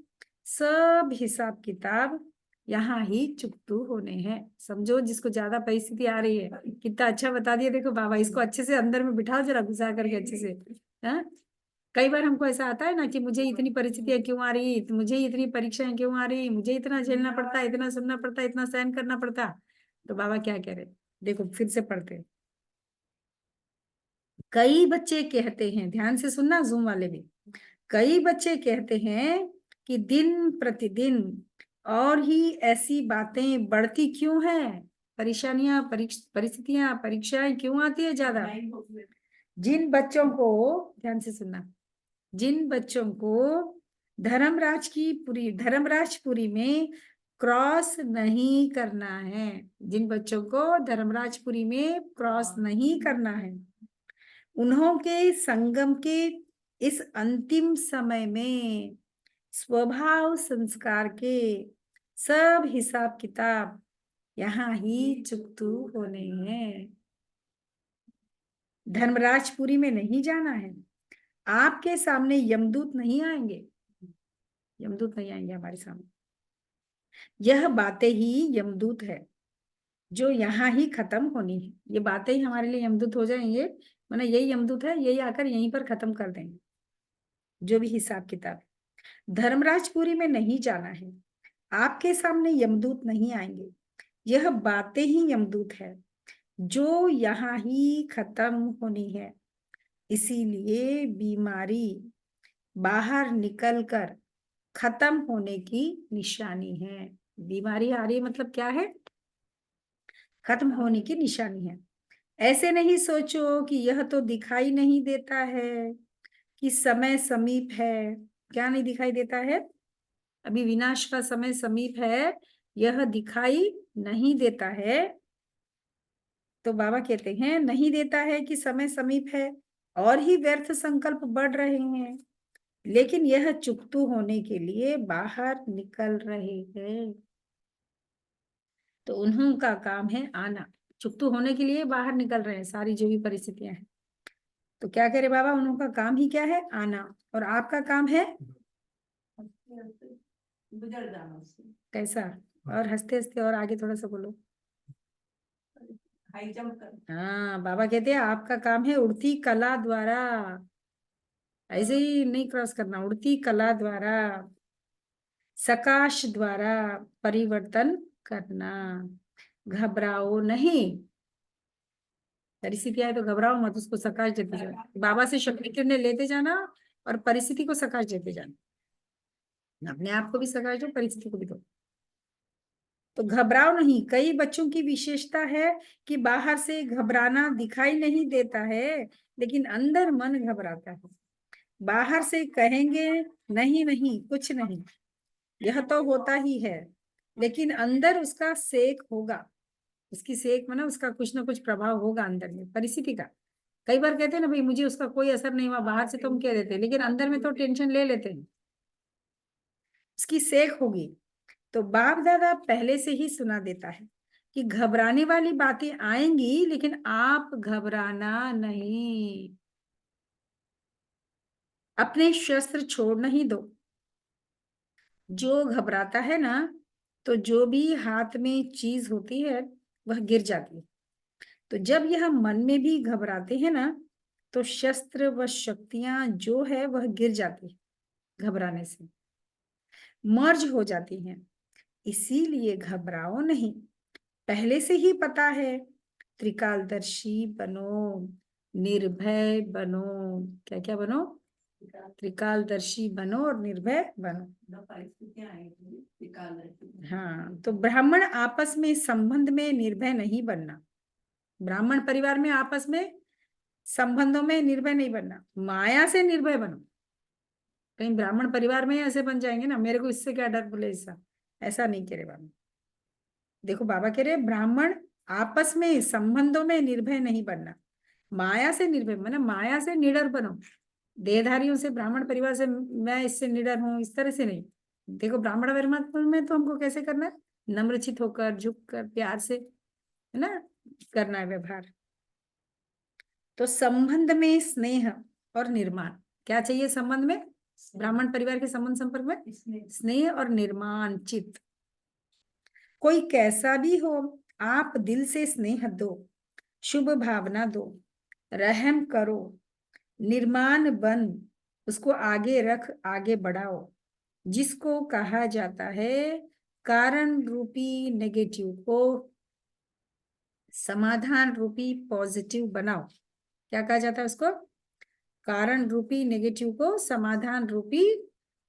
सब हिसाब किताब यहाँ ही चुकतू होने हैं। समझो, जिसको ज्यादा परिस्थिति आ रही है, कितना अच्छा बता दिया देखो बाबा। इसको अच्छे से अंदर में बिठाओ जरा, घुसा करके अच्छे से। हाँ, कई बार हमको ऐसा आता है ना कि मुझे इतनी परिस्थितियां क्यों आ रही, मुझे इतनी परीक्षाएं क्यों आ रही, मुझे इतना झेलना पड़ता, इतना सुनना पड़ता, इतना सहन करना पड़ता। तो बाबा क्या कह रहे, देखो फिर से पढ़ते हैं। कई बच्चे कहते हैं, ध्यान से सुनना जूम वाले भी, कई बच्चे कहते हैं कि दिन प्रतिदिन और ही ऐसी बातें बढ़ती क्यों हैं, परेशानियां, परिस्थितियां, परीक्षाएं क्यों आती है ज्यादा। जिन बच्चों को, ध्यान से सुनना, जिन बच्चों को धर्मराजपुरी में क्रॉस नहीं करना है, जिन बच्चों को धर्मराजपुरी में क्रॉस नहीं करना है, उन्हों के संगम के इस अंतिम समय में स्वभाव संस्कार के सब हिसाब किताब यहाँ ही चुकतू होने हैं। धर्मराजपुरी में नहीं जाना है। आपके सामने यमदूत नहीं आएंगे, यमदूत नहीं आएंगे हमारे सामने। यह बातें ही यमदूत है जो यहाँ ही खत्म होनी है। ये बातें ही हमारे लिए यमदूत हो जाएंगे, वरना यही यमदूत है, यही आकर यहीं पर खत्म कर देंगे जो भी हिसाब किताब। धर्मराजपुरी में नहीं जाना है। आपके सामने यमदूत नहीं आएंगे। यह बातें ही यमदूत है जो यहाँ ही खत्म होनी है। इसीलिए बीमारी बाहर निकलकर खत्म होने की निशानी है। बीमारी आ रही है मतलब क्या है? खत्म होने की निशानी है। ऐसे नहीं सोचो कि यह तो दिखाई नहीं देता है कि समय समीप है। क्या नहीं दिखाई देता है? अभी विनाश का समय समीप है, यह दिखाई नहीं देता है। तो बाबा कहते हैं नहीं देता है कि समय समीप है, और ही व्यर्थ संकल्प बढ़ रहे हैं। लेकिन यह चुकतू होने के लिए बाहर निकल रहे हैं। तो उन्हों का काम है आना, चुकतू होने के लिए बाहर निकल रहे हैं सारी जो भी परिस्थितियां हैं। तो क्या करे बाबा, उन्हों का काम ही क्या है, आना, और आपका काम है गुजर जाना उससे। कैसा, और हंसते हंसते, और आगे थोड़ा सा बोलो। हाई जंप कर। हाँ, बाबा कहते हैं आपका काम है उड़ती कला द्वारा, ऐसे ही नहीं क्रॉस करना, उड़ती कला द्वारा, सकाश द्वारा परिवर्तन करना। घबराओ नहीं, परिस्थिति आए तो घबराओ मत, उसको सकाश देते जाना, बाबा से शक्ति किरणें लेते जाना और परिस्थिति को सकाश देते जाना, अपने आप को भी सकाश दो, परिस्थिति को भी दो। तो घबराओ नहीं। कई बच्चों की विशेषता है कि बाहर से घबराना दिखाई नहीं देता है, लेकिन अंदर मन घबराता है। बाहर से कहेंगे नहीं नहीं कुछ नहीं, यह तो होता ही है, लेकिन अंदर उसका सेक होगा, उसकी सेक में ना उसका कुछ ना कुछ प्रभाव होगा अंदर में, परिस्थिति का। कई बार कहते हैं ना भाई मुझे उसका कोई असर नहीं हुआ, बाहर से तो हम कह देते हैं, लेकिन अंदर में तो टेंशन ले लेते हैं, उसकी सेक होगी। तो बाप दादा पहले से ही सुना देता है कि घबराने वाली बातें आएंगी, लेकिन आप घबराना नहीं, अपने शस्त्र छोड़ना ही दो। जो घबराता है ना, तो जो भी हाथ में चीज होती है वह गिर जाती है। तो जब यह मन में भी घबराते हैं ना, तो शस्त्र व शक्तियां जो है वह गिर जाती है, घबराने से मर्ज हो जाती हैं। इसीलिए घबराओ नहीं, पहले से ही पता है, त्रिकालदर्शी बनो, निर्भय बनो। क्या क्या बनो, त्रिकालदर्शी बनो और निर्भय बनो। परिस्थितियां आएगी निकाल रही। हाँ, तो ब्राह्मण आपस में संबंध में निर्भय नहीं बनना, ब्राह्मण परिवार में आपस में संबंधों में निर्भय नहीं बनना, माया से निर्भय बनो। कहीं ब्राह्मण परिवार में ऐसे बन जाएंगे ना, मेरे को इससे क्या डर बोले, ऐसा ऐसा नहीं कह रहे बाबा। देखो बाबा कह रहे ब्राह्मण आपस में संबंधों में निर्भय नहीं बनना, माया से निर्भय, माना माया से निडर बनो। देहधारियों से, ब्राह्मण परिवार से मैं इससे निडर हूं, इस तरह से नहीं। देखो ब्राह्मण परिवार में तो हमको कैसे करना है, नम्रचित होकर, झुक कर, प्यार से, है ना, करना है व्यवहार। तो संबंध में स्नेह और निर्माण, क्या चाहिए संबंध में, ब्राह्मण परिवार के संबंध संपर्क में स्नेह और निर्माण चित्त। कोई कैसा भी हो, आप दिल से स्नेह दो, शुभ भावना दो, रहम करो, निर्माण बन उसको आगे रख, आगे बढ़ाओ, जिसको कहा जाता है कारण रूपी नेगेटिव को समाधान रूपी पॉजिटिव बनाओ। क्या कहा जाता है उसको, कारण रूपी नेगेटिव को समाधान रूपी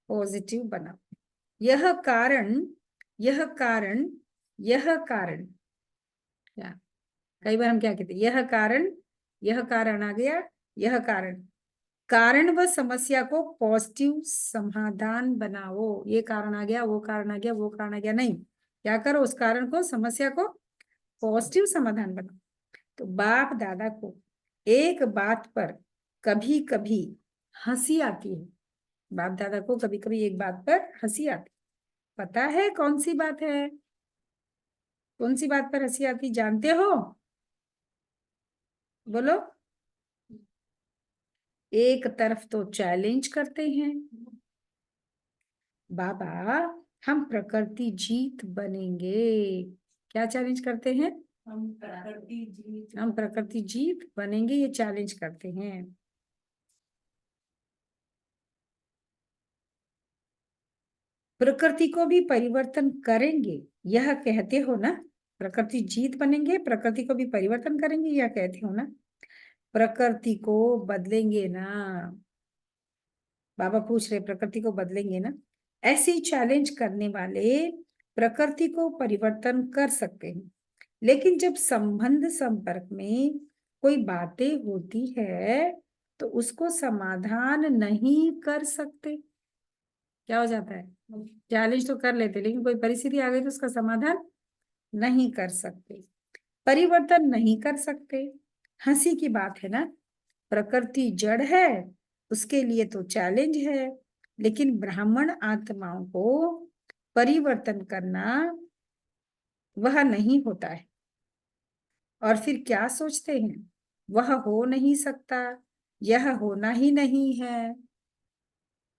पॉजिटिव बनाओ। यह कारण, यह कारण, यह कारण, क्या, कई बार हम क्या कहते हैं, यह कारण आ गया, यह कारण, कारण व समस्या को पॉजिटिव समाधान बनाओ। ये कारण आ गया, वो कारण आ गया, वो कारण आ गया, नहीं, क्या करो, उस कारण को, समस्या को पॉजिटिव समाधान बनाओ। तो बाप दादा को एक बात पर कभी कभी हंसी आती है, बाप दादा को कभी कभी एक बात पर हंसी आती, पता है कौन सी बात है, कौन सी बात पर हंसी आती, जानते हो, बोलो। एक तरफ तो चैलेंज करते हैं, बाबा हम प्रकृति जीत बनेंगे, क्या चैलेंज करते हैं, हम प्रकृति जीत बनेंगे, ये चैलेंज करते हैं। प्रकृति को भी परिवर्तन करेंगे, यह कहते हो ना, प्रकृति जीत बनेंगे, प्रकृति को भी परिवर्तन करेंगे, यह कहते हो ना, प्रकृति को बदलेंगे ना, बाबा पूछ रहे प्रकृति को बदलेंगे ना। ऐसी चैलेंज करने वाले प्रकृति को परिवर्तन कर सकते हैं, लेकिन जब संबंध संपर्क में कोई बातें होती है तो उसको समाधान नहीं कर सकते। क्या हो जाता है, चैलेंज तो कर लेते, लेकिन कोई परिस्थिति आ गई तो उसका समाधान नहीं कर सकते, परिवर्तन नहीं कर सकते। हंसी की बात है ना, प्रकृति जड़ है, उसके लिए तो चैलेंज है, लेकिन ब्राह्मण आत्माओं को परिवर्तन करना वह नहीं होता है। और फिर क्या सोचते हैं, वह हो नहीं सकता, यह होना ही नहीं है,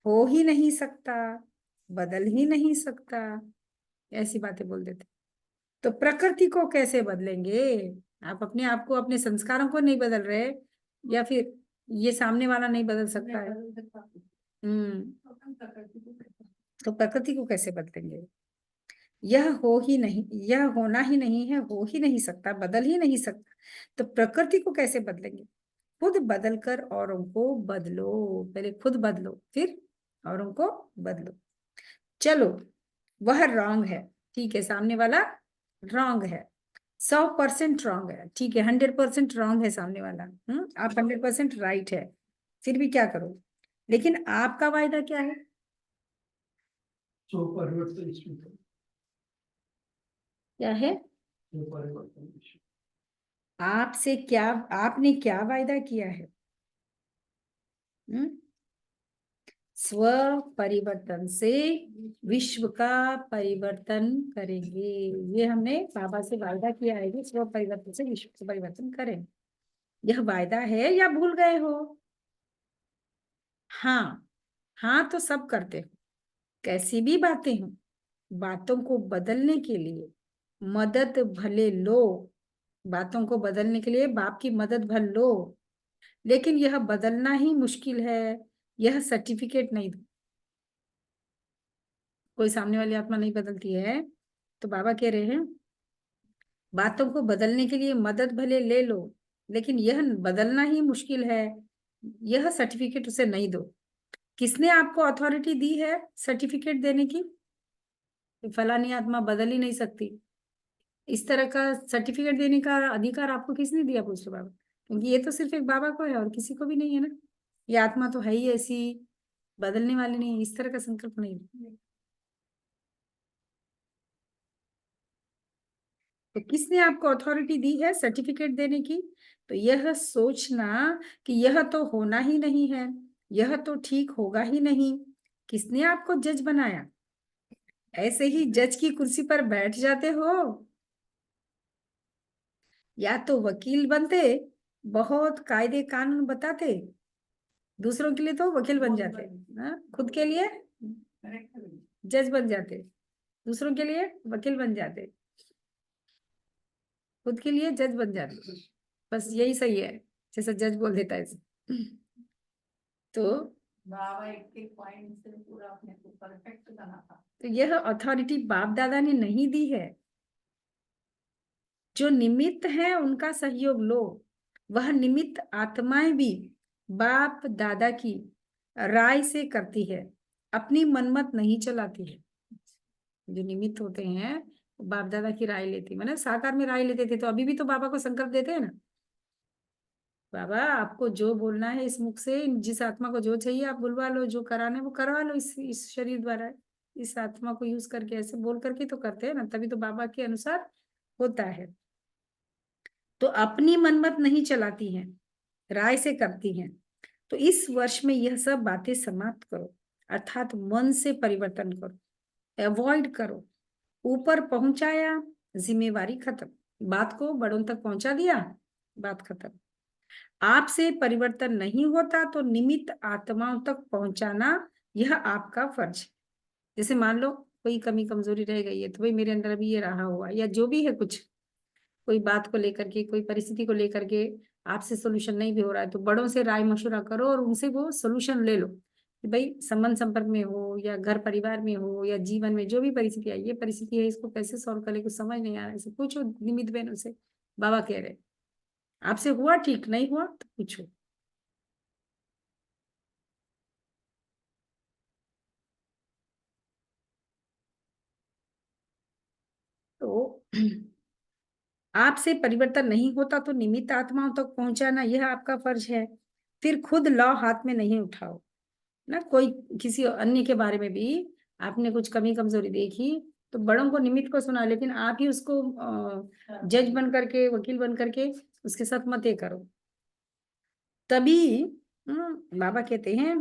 हो ही नहीं सकता, बदल ही नहीं सकता, ऐसी बातें बोल देते। तो प्रकृति को कैसे बदलेंगे? आप अपने आप को, अपने संस्कारों को नहीं बदल रहे, या फिर ये सामने वाला नहीं बदल सकता है? तो प्रकृति को कैसे बदलेंगे? यह हो ही नहीं, यह होना ही नहीं है, हो ही नहीं सकता, बदल ही नहीं सकता, तो प्रकृति को कैसे बदलेंगे? खुद बदलकर औरों को बदलो। पहले खुद बदलो, फिर औरों को बदलो। चलो, वह रॉन्ग है, ठीक है, सामने वाला रॉन्ग है, 100% रॉन्ग है, ठीक है, 100% रॉन्ग है सामने वाला, आप 100% राइट है, फिर भी क्या करो? लेकिन आपका वायदा क्या है? जो परिवर्तन इसमें क्या है? जो परिवर्तन इसमें आपसे क्या, आपने क्या वायदा किया है? स्व परिवर्तन से विश्व का परिवर्तन करेंगे। ये हमने बाबा से वायदा किया है कि स्व परिवर्तन से विश्व का परिवर्तन करें। यह वायदा है या भूल गए हो? हाँ, हाँ तो सब करते हो, कैसी भी बातें हो, बातों को बदलने के लिए मदद भले लो, बातों को बदलने के लिए बाप की मदद भल लो, लेकिन यह बदलना ही मुश्किल है, यह सर्टिफिकेट नहीं दो। कोई सामने वाली आत्मा नहीं बदलती है, तो बाबा कह रहे हैं बातों को बदलने के लिए मदद भले ले लो, लेकिन यह बदलना ही मुश्किल है, यह सर्टिफिकेट उसे नहीं दो। किसने आपको अथॉरिटी दी है सर्टिफिकेट देने की? फलानी आत्मा बदल ही नहीं सकती, इस तरह का सर्टिफिकेट देने का अधिकार आपको किसने दिया? पूछ लो बाबा, क्योंकि ये तो सिर्फ एक बाबा को है और किसी को भी नहीं है ना। ये आत्मा तो है ही ऐसी, बदलने वाली नहीं, इस तरह का संकल्प नहीं। तो किसने आपको अथॉरिटी दी है सर्टिफिकेट देने की? तो यह सोचना कि यह तो होना ही नहीं है, यह तो ठीक होगा ही नहीं, किसने आपको जज बनाया? ऐसे ही जज की कुर्सी पर बैठ जाते हो, या तो वकील बनते, बहुत कायदे कानून बताते, दूसरों के लिए तो वकील बन जाते, खुद के लिए जज बन जाते, दूसरों के लिए वकील बन जाते, खुद के लिए जज बन जाते। बस यही सही है, जैसा जज बोल देता है। तो बाबा एक पॉइंट से पूरा अपने को परफेक्ट बना था। तो यह अथॉरिटी बाप दादा ने नहीं दी है, जो निमित्त है उनका सहयोग लो। वह निमित्त आत्माएं भी बाप दादा की राय से करती है, अपनी मनमत नहीं चलाती है। जो निमित्त होते हैं बाप दादा की राय लेती, मतलब साकार में राय लेते थे, तो अभी भी तो बाबा को संकल्प देते हैं ना, बाबा आपको जो बोलना है इस मुख से, जिस आत्मा को जो चाहिए आप बुलवा लो, जो कराना है वो करवा लो, इस शरीर द्वारा, इस आत्मा को यूज करके, ऐसे बोल करके तो करते हैं ना, तभी तो बाबा के अनुसार होता है। तो अपनी मनमत नहीं चलाती हैं, राय से करती हैं। तो इस वर्ष में यह सब बातें समाप्त करो, अर्थात मन से परिवर्तन करो, अवॉइड करो। ऊपर पहुंचाया, जिम्मेवारी खत्म, बात को बड़ों तक पहुंचा दिया, बात खत्म। आपसे परिवर्तन नहीं होता तो निमित्त आत्माओं तक पहुंचाना यह आपका फर्ज है। जैसे मान लो कोई कमी कमजोरी रह गई है, तो भाई मेरे अंदर अभी ये रहा हुआ, या जो भी है, कुछ कोई बात को लेकर के, कोई परिस्थिति को लेकर के आपसे सोल्यूशन नहीं भी हो रहा है, तो बड़ों से राय मशवरा करो और उनसे वो सोल्यूशन ले लो कि भाई संबंध संपर्क में हो या घर परिवार में हो या जीवन में जो भी परिस्थिति है, ये परिस्थिति है, इसको कैसे सॉल्व करें, कुछ समझ नहीं आ रहा है, इसे पूछो निमित्त बहनों से। बाबा कह रहे आपसे हुआ ठीक, नहीं हुआ तो पूछो। तो आपसे परिवर्तन नहीं होता तो निमित्त आत्माओं तक पहुंचाना यह आपका फर्ज है। फिर खुद लौ हाथ में नहीं उठाओ ना, कोई किसी अन्य के बारे में भी आपने कुछ कमी कमजोरी देखी तो बड़ों को, निमित्त को सुना, लेकिन आप ही उसको जज बन करके, वकील बन करके उसके साथ मत ये करो। तभी बाबा कहते हैं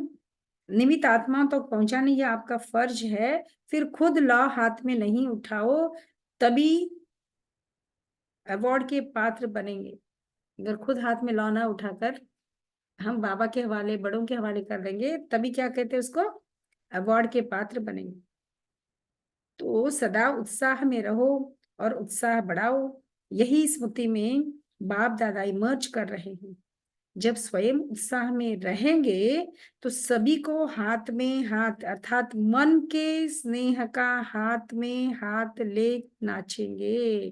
निमित्त आत्मा तो पहुंचाना ये आपका फर्ज है, फिर खुद लॉ हाथ में नहीं उठाओ तभी अवार्ड के पात्र बनेंगे। अगर खुद हाथ में लॉ ना उठाकर हम बाबा के हवाले, बड़ों के हवाले कर देंगे, तभी क्या कहते हैं उसको, अवार्ड के पात्र बनेंगे। तो सदा उत्साह में रहो और उत्साह बढ़ाओ। यही स्मृति में बाप दादा इमर्ज कर रहे हैं। जब स्वयं उत्साह में रहेंगे तो सभी को हाथ में हाथ अर्थात मन के स्नेह का हाथ में हाथ ले नाचेंगे।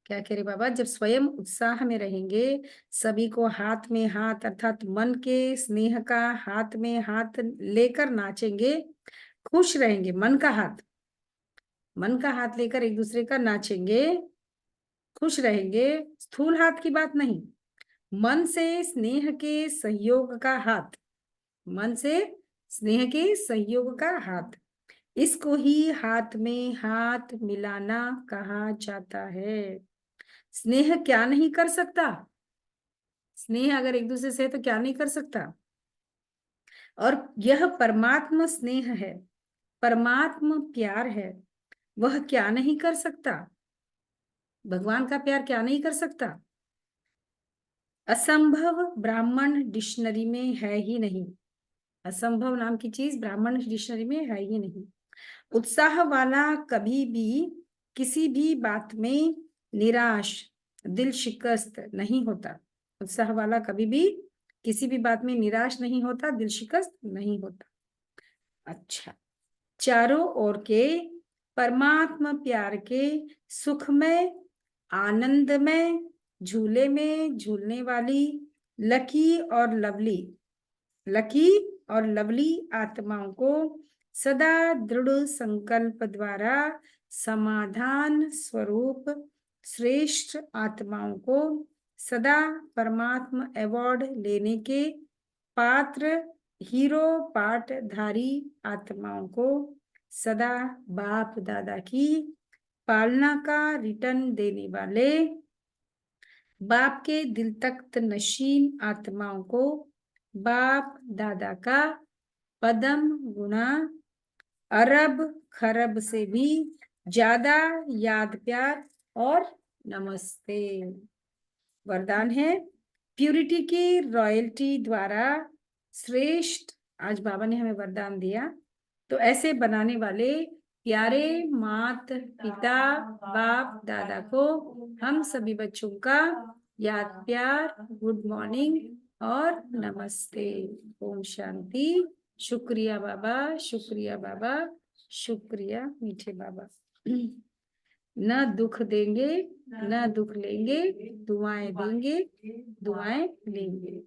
क्या कह रहे बाबा, जब स्वयं उत्साह में रहेंगे सभी को हाथ में हाथ अर्थात मन के स्नेह का हाथ में हाथ लेकर नाचेंगे। खुश रहेंगे, मन का हाथ लेकर एक दूसरे का नाचेंगे, खुश रहेंगे। स्थूल हाथ की बात नहीं, मन से स्नेह के सहयोग का हाथ, मन से स्नेह के सहयोग का हाथ, इसको ही हाथ में हाथ मिलाना कहा जाता है। स्नेह क्या नहीं कर सकता, स्नेह अगर एक दूसरे से है तो क्या नहीं कर सकता। और यह परमात्मा स्नेह है, परमात्मा प्यार है, वह क्या नहीं कर सकता, भगवान का प्यार क्या नहीं कर सकता। असंभव ब्राह्मण डिक्शनरी में है ही नहीं, असंभव नाम की चीज ब्राह्मण डिक्शनरी में है ही नहीं। उत्साह वाला कभी भी किसी भी बात में निराश दिल शिकस्त नहीं होता, उत्साह वाला कभी भी किसी भी बात में निराश नहीं होता, दिल शिकस्त नहीं होता। अच्छा, चारों ओर के परमात्मा प्यार के सुख में आनंद में झूले में झूलने वाली लकी और लवली आत्माओं को सदा दृढ़ संकल्प द्वारा समाधान स्वरूप श्रेष्ठ आत्माओं को सदा परमात्मा अवार्ड लेने के पात्र हीरो पाठधारी आत्माओं को सदा बाप दादा की पालना का रिटर्न देने वाले बाप के दिल तख्त नशीन आत्माओं को बाप दादा का पदम गुना अरब खरब से भी ज्यादा याद प्यार और नमस्ते। वरदान है प्यूरिटी की रॉयल्टी द्वारा श्रेष्ठ, आज बाबा ने हमें वरदान दिया, तो ऐसे बनाने वाले प्यारे मात पिता बाप दादा को हम सभी बच्चों का याद प्यार, गुड मॉर्निंग और नमस्ते। ओम शांति। शुक्रिया बाबा, शुक्रिया बाबा, शुक्रिया मीठे बाबा। न दुख देंगे न दुख लेंगे, दुआएं देंगे दुआएं लेंगे।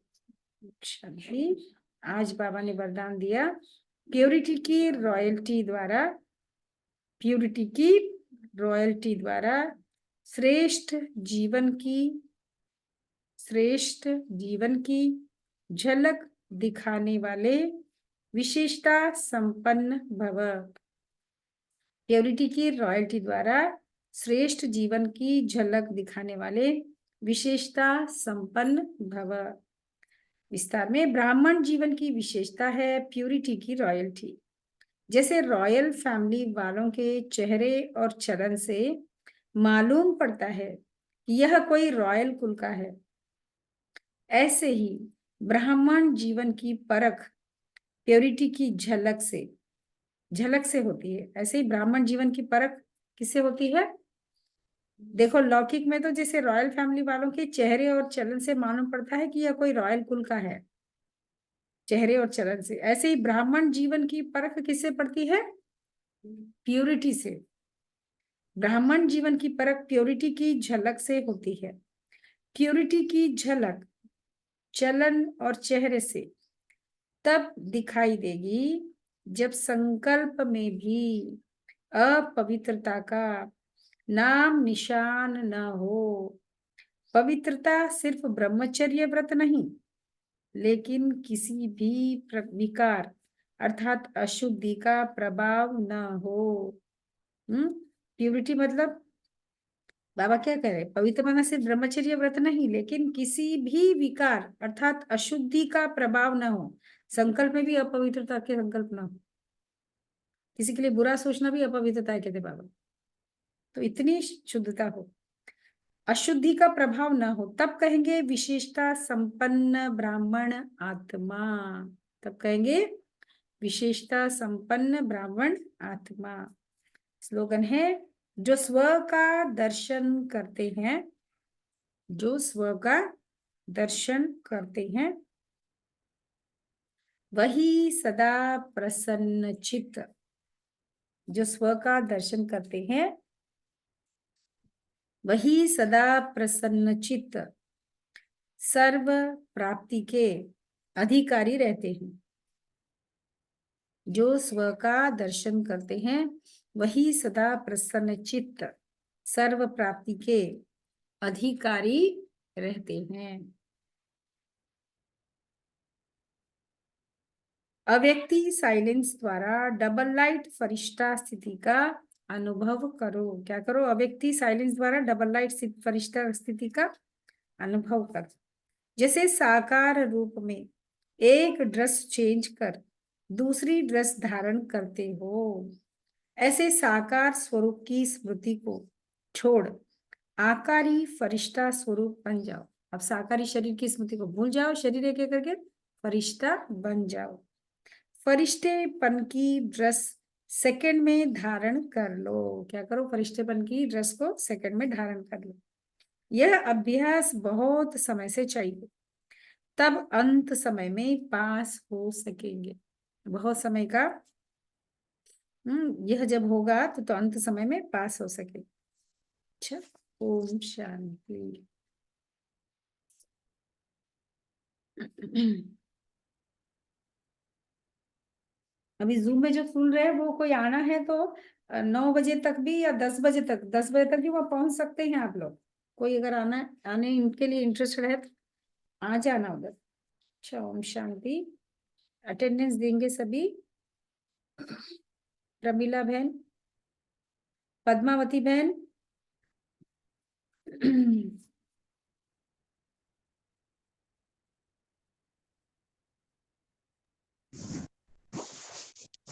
शांति। आज बाबा ने वरदान दिया प्योरिटी की रॉयल्टी द्वारा श्रेष्ठ जीवन की झलक दिखाने वाले विशेषता संपन्न भव। प्योरिटी की रॉयल्टी द्वारा श्रेष्ठ जीवन की झलक दिखाने वाले विशेषता संपन्न भव। विस्तार में, ब्राह्मण जीवन की विशेषता है प्यूरिटी की रॉयल्टी। जैसे रॉयल फैमिली वालों के चेहरे और चलन से मालूम पड़ता है कि यह कोई रॉयल कुल का है, ऐसे ही ब्राह्मण जीवन की परख प्योरिटी की झलक से होती है। ऐसे ही ब्राह्मण जीवन की परख किससे होती है? देखो, लौकिक में तो जैसे रॉयल फैमिली वालों के चेहरे और चलन से मालूम पड़ता है कि यह कोई रॉयल कुल का है, चेहरे और चलन से, ऐसे ही ब्राह्मण जीवन की परख किससे पड़ती है? प्योरिटी से। ब्राह्मण जीवन की परख प्योरिटी की झलक से होती है। प्योरिटी की झलक चलन और चेहरे से तब दिखाई देगी जब संकल्प में भी अपवित्रता का नाम निशान न हो। पवित्रता सिर्फ ब्रह्मचर्य व्रत नहीं, लेकिन किसी भी विकार अर्थात अशुद्धि का प्रभाव न हो। प्यूरिटी मतलब बाबा क्या कह रहे हैं, पवित्र बनना सिर्फ ब्रह्मचर्य व्रत नहीं, लेकिन किसी भी विकार अर्थात अशुद्धि का प्रभाव न हो। संकल्प में भी अपवित्रता के संकल्प न हो। किसी के लिए बुरा सोचना भी अपवित्रता है, कहते बाबा। तो इतनी शुद्धता हो, अशुद्धि का प्रभाव न हो, तब कहेंगे विशेषता संपन्न ब्राह्मण आत्मा। तब कहेंगे विशेषता संपन्न ब्राह्मण आत्मा। स्लोगन है, जो स्व का दर्शन करते हैं, जो स्व का दर्शन करते हैं, वही सदा प्रसन्न चित्त। जो स्व का दर्शन करते हैं, वही सदा प्रसन्न चित्त सर्व प्राप्ति के अधिकारी रहते हैं। जो स्व का दर्शन करते हैं, वही सदा प्रसन्न चित्त सर्व प्राप्ति के अधिकारी रहते हैं। अव्यक्ति साइलेंस द्वारा डबल लाइट फरिश्ता स्थिति का अनुभव करो। क्या करो, अव्यक्ति साइलेंस द्वारा डबल लाइट फरिश्ता स्थिति का अनुभव करो। जैसे साकार रूप में एक ड्रेस चेंज कर दूसरी ड्रेस धारण करते हो, ऐसे साकार स्वरूप की स्मृति को छोड़ आकारी फरिश्ता स्वरूप बन जाओ। अब साकारी शरीर की स्मृति को भूल जाओ, शरीर एक एक करके फरिश्ता बन जाओ। फरिश्तेपन की ड्रेस सेकंड में धारण कर लो। क्या करो, फरिश्तेपन की ड्रेस को सेकंड में धारण कर लो। यह अभ्यास बहुत समय से चाहिए, तब अंत समय में पास हो सकेंगे। बहुत समय का यह जब होगा तो अंत समय में पास हो सके। अच्छा, ओम शांति। अभी जूम में जो सुन रहे हैं वो कोई आना है तो 9 बजे तक भी या 10 बजे तक, 10 बजे तक भी वहाँ पहुंच सकते हैं आप लोग। कोई अगर आने इनके लिए इंटरेस्टेड है तो आ जाना उधर। अच्छा, ओम शांति। अटेंडेंस देंगे सभी। प्रमिला बहन, पद्मावती बहन,